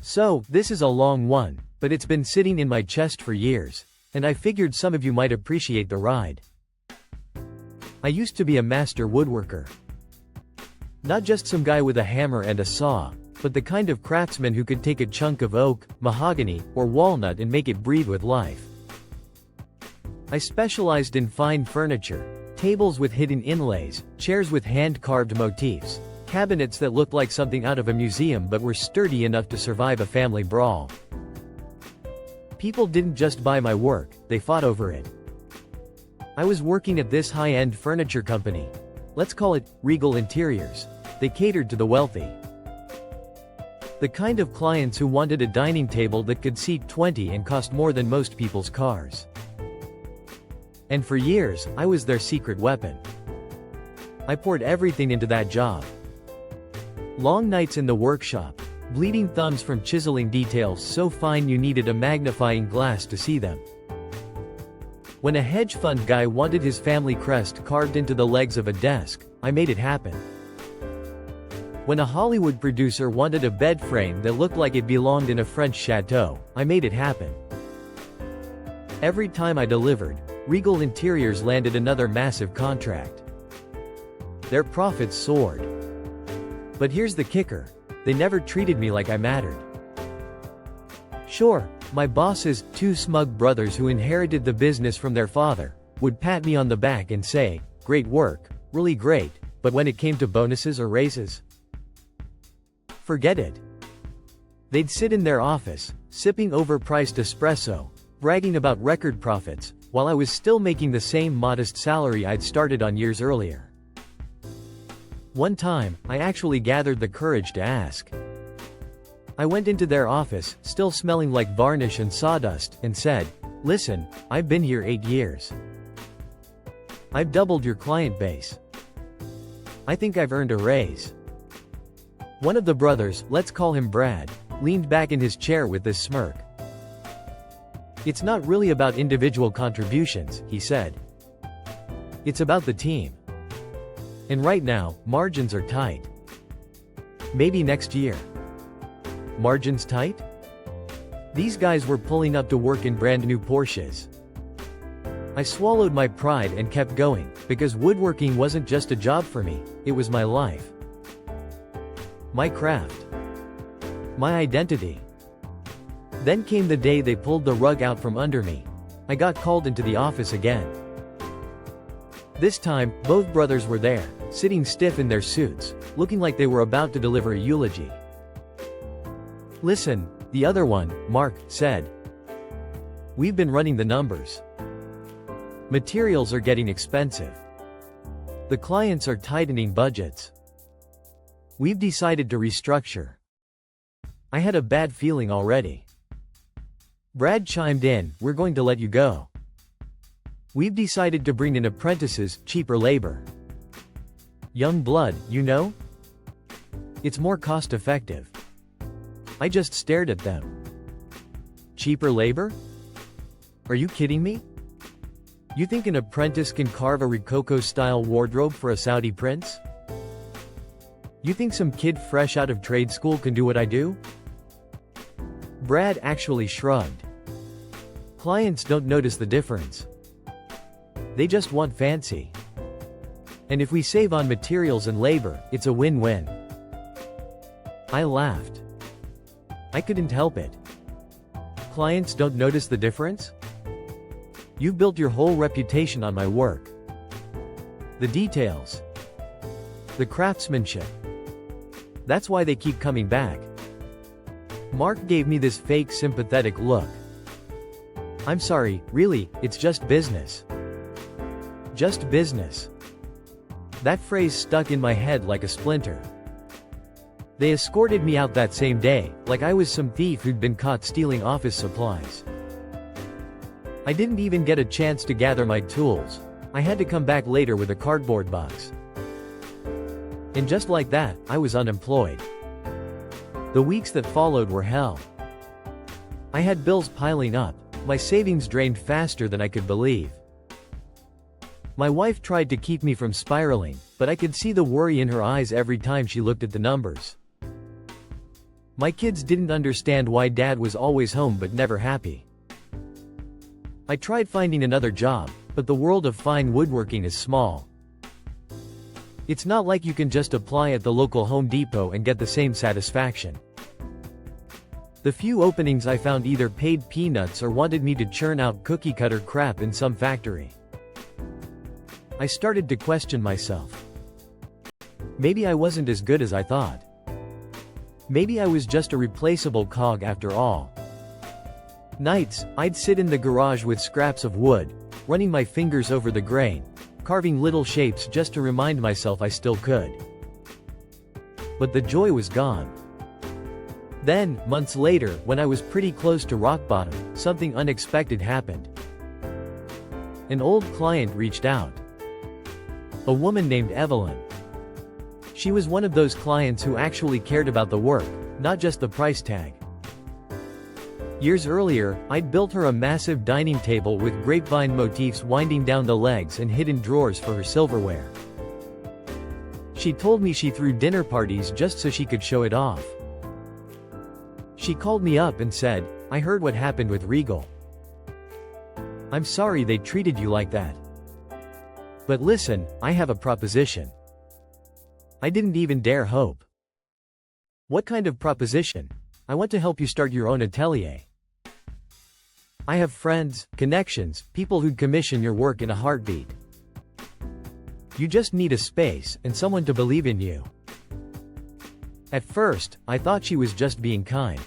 So, this is a long one, but it's been sitting in my chest for years, and I figured some of you might appreciate the ride. I used to be a master woodworker. Not just some guy with a hammer and a saw, but the kind of craftsman who could take a chunk of oak, mahogany, or walnut and make it breathe with life. I specialized in fine furniture, tables with hidden inlays, chairs with hand-carved motifs, cabinets that looked like something out of a museum but were sturdy enough to survive a family brawl. People didn't just buy my work, they fought over it. I was working at this high-end furniture company. Let's call it Regal Interiors. They catered to the wealthy. The kind of clients who wanted a dining table that could seat 20 and cost more than most people's cars. And for years, I was their secret weapon. I poured everything into that job. Long nights in the workshop, bleeding thumbs from chiseling details so fine you needed a magnifying glass to see them. When a hedge fund guy wanted his family crest carved into the legs of a desk, I made it happen. When a Hollywood producer wanted a bed frame that looked like it belonged in a French chateau, I made it happen. Every time I delivered, Regal Interiors landed another massive contract. Their profits soared. But here's the kicker: they never treated me like I mattered. Sure, my bosses, two smug brothers who inherited the business from their father, would pat me on the back and say, "Great work, really great," but when it came to bonuses or raises, forget it. They'd sit in their office, sipping overpriced espresso, bragging about record profits, while I was still making the same modest salary I'd started on years earlier. One time, I actually gathered the courage to ask. I went into their office, still smelling like varnish and sawdust, and said, "Listen, I've been here 8 years. I've doubled your client base. I think I've earned a raise." One of the brothers, let's call him Brad, leaned back in his chair with this smirk. "It's not really about individual contributions," he said. "It's about the team. And right now, margins are tight. Maybe next year." Margins tight? These guys were pulling up to work in brand new Porsches. I swallowed my pride and kept going, because woodworking wasn't just a job for me, it was my life. My craft. My identity. Then came the day they pulled the rug out from under me. I got called into the office again. This time, both brothers were there, sitting stiff in their suits, looking like they were about to deliver a eulogy. "Listen," the other one, Mark, said. "We've been running the numbers. Materials are getting expensive. The clients are tightening budgets. We've decided to restructure." I had a bad feeling already. Brad chimed in, "We're going to let you go. We've decided to bring in apprentices, cheaper labor. Young blood, you know? It's more cost-effective." I just stared at them. Cheaper labor? Are you kidding me? You think an apprentice can carve a Rococo-style wardrobe for a Saudi prince? You think some kid fresh out of trade school can do what I do? Brad actually shrugged. Clients don't notice the difference. They just want fancy. And if we save on materials and labor, it's a win-win. I laughed. I couldn't help it. Clients don't notice the difference? You've built your whole reputation on my work. The details. The craftsmanship. That's why they keep coming back. Mark gave me this fake sympathetic look. I'm sorry, really, it's just business. Just business. That phrase stuck in my head like a splinter. They escorted me out that same day, like I was some thief who'd been caught stealing office supplies. I didn't even get a chance to gather my tools. I had to come back later with a cardboard box. And just like that, I was unemployed. The weeks that followed were hell. I had bills piling up, my savings drained faster than I could believe. My wife tried to keep me from spiraling, but I could see the worry in her eyes every time she looked at the numbers. My kids didn't understand why Dad was always home but never happy. I tried finding another job, but the world of fine woodworking is small. It's not like you can just apply at the local Home Depot and get the same satisfaction. The few openings I found either paid peanuts or wanted me to churn out cookie-cutter crap in some factory. I started to question myself. Maybe I wasn't as good as I thought. Maybe I was just a replaceable cog after all. Nights, I'd sit in the garage with scraps of wood, running my fingers over the grain, carving little shapes just to remind myself I still could. But the joy was gone. Then, months later, when I was pretty close to rock bottom, something unexpected happened. An old client reached out. A woman named Evelyn. She was one of those clients who actually cared about the work, not just the price tag. Years earlier, I'd built her a massive dining table with grapevine motifs winding down the legs and hidden drawers for her silverware. She told me she threw dinner parties just so she could show it off. She called me up and said, "I heard what happened with Regal. I'm sorry they treated you like that. But listen, I have a proposition." I didn't even dare hope. "What kind of proposition?" "I want to help you start your own atelier. I have friends, connections, people who'd commission your work in a heartbeat. You just need a space, and someone to believe in you." At first, I thought she was just being kind.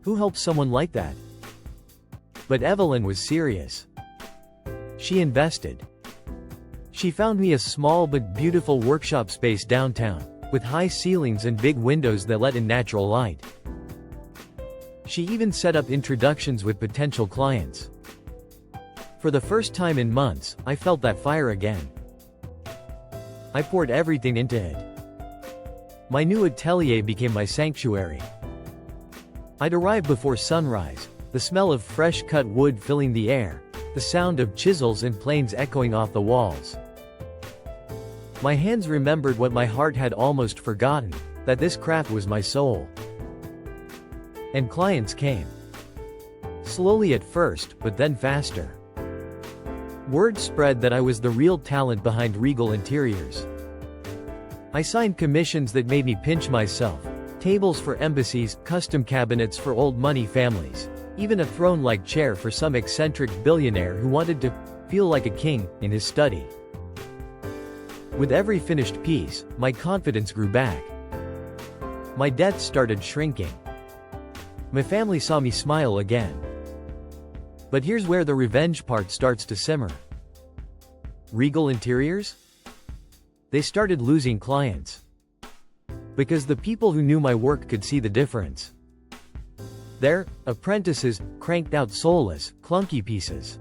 Who helps someone like that? But Evelyn was serious. She invested. She found me a small but beautiful workshop space downtown, with high ceilings and big windows that let in natural light. She even set up introductions with potential clients. For the first time in months, I felt that fire again. I poured everything into it. My new atelier became my sanctuary. I'd arrive before sunrise, the smell of fresh-cut wood filling the air, the sound of chisels and planes echoing off the walls. My hands remembered what my heart had almost forgotten, that this craft was my soul. And clients came. Slowly at first, but then faster. Word spread that I was the real talent behind Regal Interiors. I signed commissions that made me pinch myself. Tables for embassies, custom cabinets for old money families, even a throne-like chair for some eccentric billionaire who wanted to feel like a king in his study. With every finished piece, my confidence grew back. My debts started shrinking. My family saw me smile again. But here's where the revenge part starts to simmer. Regal Interiors? They started losing clients. Because the people who knew my work could see the difference. Their apprentices cranked out soulless, clunky pieces.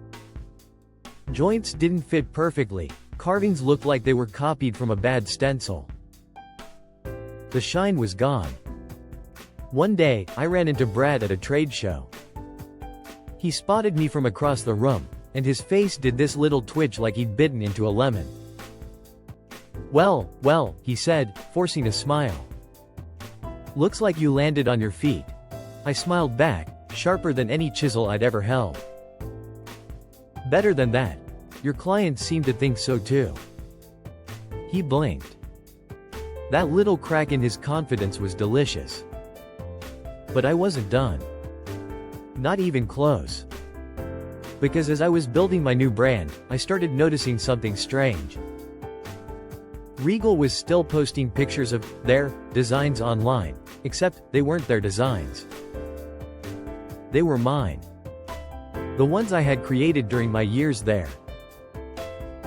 Joints didn't fit perfectly, carvings looked like they were copied from a bad stencil. The shine was gone. One day, I ran into Brad at a trade show. He spotted me from across the room, and his face did this little twitch like he'd bitten into a lemon. Well, he said, forcing a smile. "Looks like you landed on your feet." I smiled back, sharper than any chisel I'd ever held. "Better than that. Your clients seem to think so too." He blinked. That little crack in his confidence was delicious. But I wasn't done. Not even close. Because as I was building my new brand, I started noticing something strange. Regal was still posting pictures of their designs online, except they weren't their designs. They were mine. The ones I had created during my years there.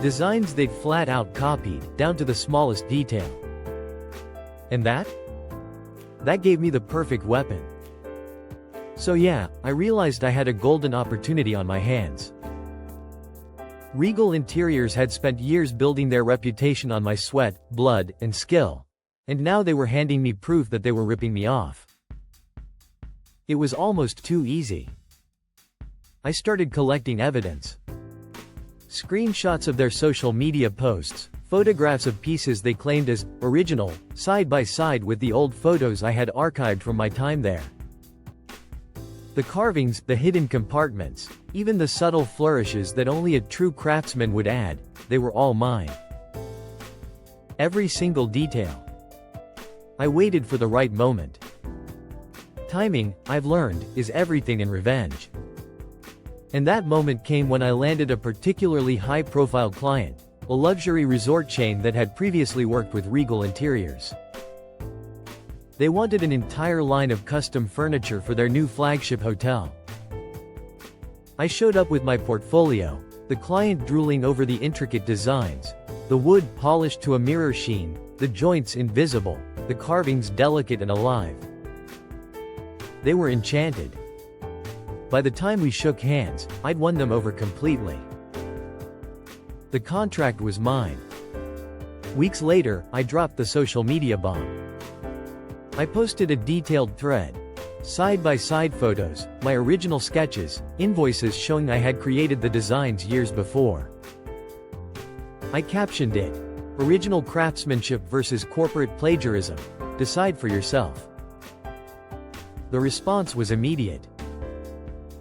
Designs they'd flat out copied, down to the smallest detail. And that gave me the perfect weapon. So yeah, I realized I had a golden opportunity on my hands. Regal Interiors had spent years building their reputation on my sweat, blood, and skill. And now they were handing me proof that they were ripping me off. It was almost too easy. I started collecting evidence. Screenshots of their social media posts, Photographs of pieces they claimed as original, side by side with the old photos I had archived from my time there. The carvings, the hidden compartments, even the subtle flourishes that only a true craftsman would add, they were all mine. Every single detail. I waited for the right moment. Timing, I've learned, is everything in revenge. And that moment came when I landed a particularly high-profile client, a luxury resort chain that had previously worked with Regal Interiors. They wanted an entire line of custom furniture for their new flagship hotel. I showed up with my portfolio, the client drooling over the intricate designs, the wood polished to a mirror sheen, the joints invisible, the carvings delicate and alive. They were enchanted. By the time we shook hands, I'd won them over completely. The contract was mine. Weeks later, I dropped the social media bomb. I posted a detailed thread. Side-by-side photos, my original sketches, invoices showing I had created the designs years before. I captioned it, "Original craftsmanship versus corporate plagiarism. Decide for yourself." The response was immediate.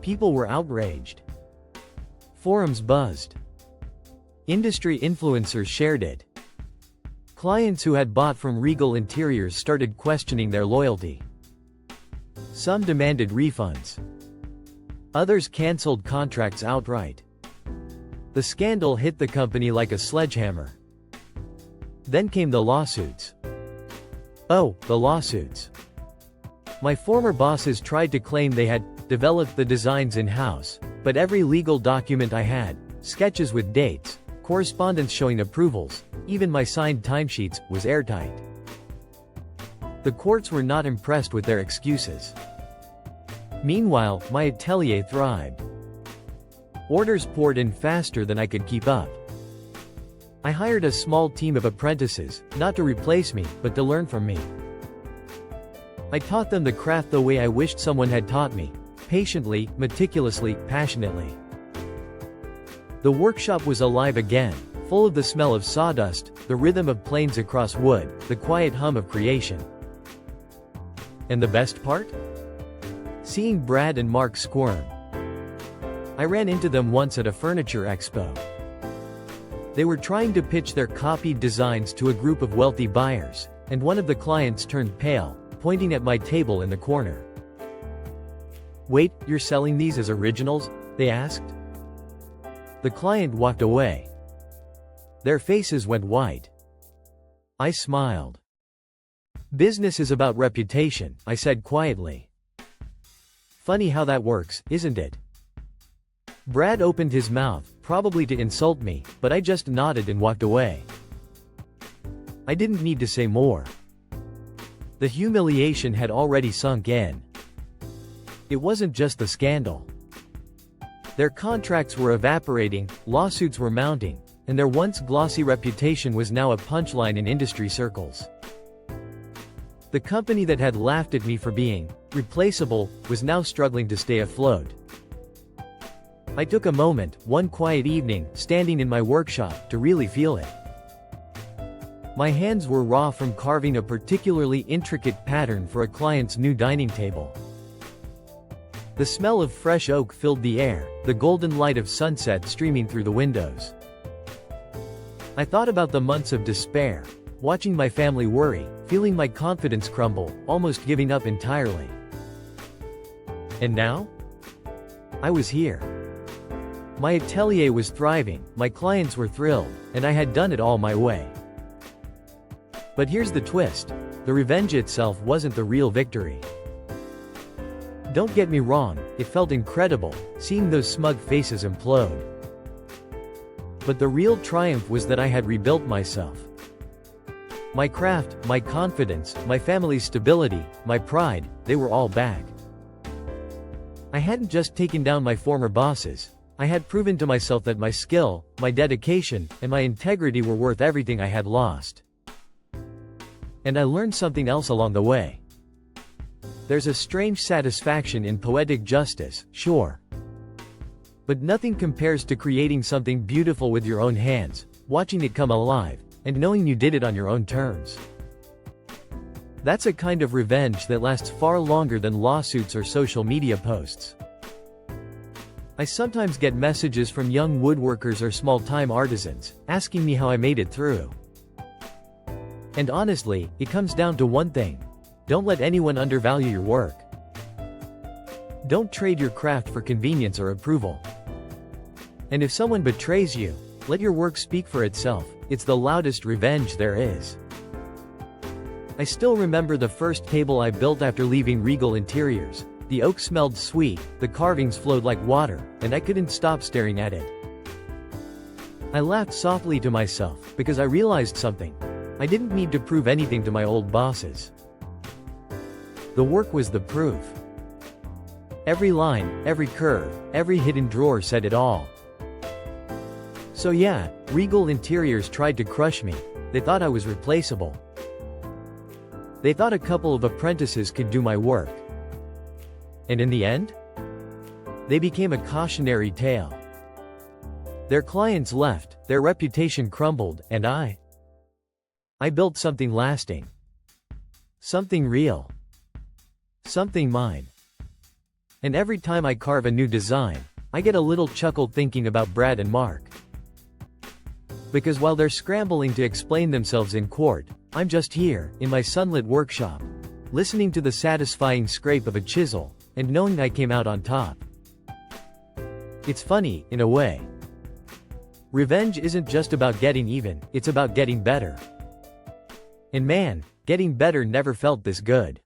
People were outraged. Forums buzzed. Industry influencers shared it. Clients who had bought from Regal Interiors started questioning their loyalty. Some demanded refunds. Others canceled contracts outright. The scandal hit the company like a sledgehammer. Then came the lawsuits. Oh, the lawsuits. My former bosses tried to claim they had developed the designs in-house, but every legal document I had, sketches with dates, correspondence showing approvals, even my signed timesheets, was airtight. The courts were not impressed with their excuses. Meanwhile, my atelier thrived. Orders poured in faster than I could keep up. I hired a small team of apprentices, not to replace me, but to learn from me. I taught them the craft the way I wished someone had taught me, patiently, meticulously, passionately. The workshop was alive again, full of the smell of sawdust, the rhythm of planes across wood, the quiet hum of creation. And the best part? Seeing Brad and Mark squirm. I ran into them once at a furniture expo. They were trying to pitch their copied designs to a group of wealthy buyers, and one of the clients turned pale, pointing at my table in the corner. "Wait, you're selling these as originals?" they asked. The client walked away. Their faces went white. I smiled. "Business is about reputation," I said quietly. "Funny how that works, isn't it?" Brad opened his mouth, probably to insult me, but I just nodded and walked away. I didn't need to say more. The humiliation had already sunk in. It wasn't just the scandal. Their contracts were evaporating, lawsuits were mounting, and their once glossy reputation was now a punchline in industry circles. The company that had laughed at me for being replaceable was now struggling to stay afloat. I took a moment, one quiet evening, standing in my workshop, to really feel it. My hands were raw from carving a particularly intricate pattern for a client's new dining table. The smell of fresh oak filled the air, the golden light of sunset streaming through the windows. I thought about the months of despair, watching my family worry, feeling my confidence crumble, almost giving up entirely. And now? I was here. My atelier was thriving, my clients were thrilled, and I had done it all my way. But here's the twist: the revenge itself wasn't the real victory. Don't get me wrong, it felt incredible, seeing those smug faces implode. But the real triumph was that I had rebuilt myself. My craft, my confidence, my family's stability, my pride, they were all back. I hadn't just taken down my former bosses, I had proven to myself that my skill, my dedication, and my integrity were worth everything I had lost. And I learned something else along the way. There's a strange satisfaction in poetic justice, sure. But nothing compares to creating something beautiful with your own hands, watching it come alive, and knowing you did it on your own terms. That's a kind of revenge that lasts far longer than lawsuits or social media posts. I sometimes get messages from young woodworkers or small-time artisans, asking me how I made it through. And honestly, it comes down to one thing: don't let anyone undervalue your work. Don't trade your craft for convenience or approval. And if someone betrays you, let your work speak for itself. It's the loudest revenge there is. I still remember the first table I built after leaving Regal Interiors. The oak smelled sweet, the carvings flowed like water, and I couldn't stop staring at it. I laughed softly to myself, because I realized something. I didn't need to prove anything to my old bosses. The work was the proof. Every line, every curve, every hidden drawer said it all. So yeah, Regal Interiors tried to crush me. They thought I was replaceable. They thought a couple of apprentices could do my work. And in the end? They became a cautionary tale. Their clients left, their reputation crumbled, and I built something lasting. Something real. Something mine. And every time I carve a new design, I get a little chuckle thinking about Brad and Mark. Because while they're scrambling to explain themselves in court, I'm just here, in my sunlit workshop, listening to the satisfying scrape of a chisel, and knowing I came out on top. It's funny, in a way. Revenge isn't just about getting even, it's about getting better. And man, getting better never felt this good.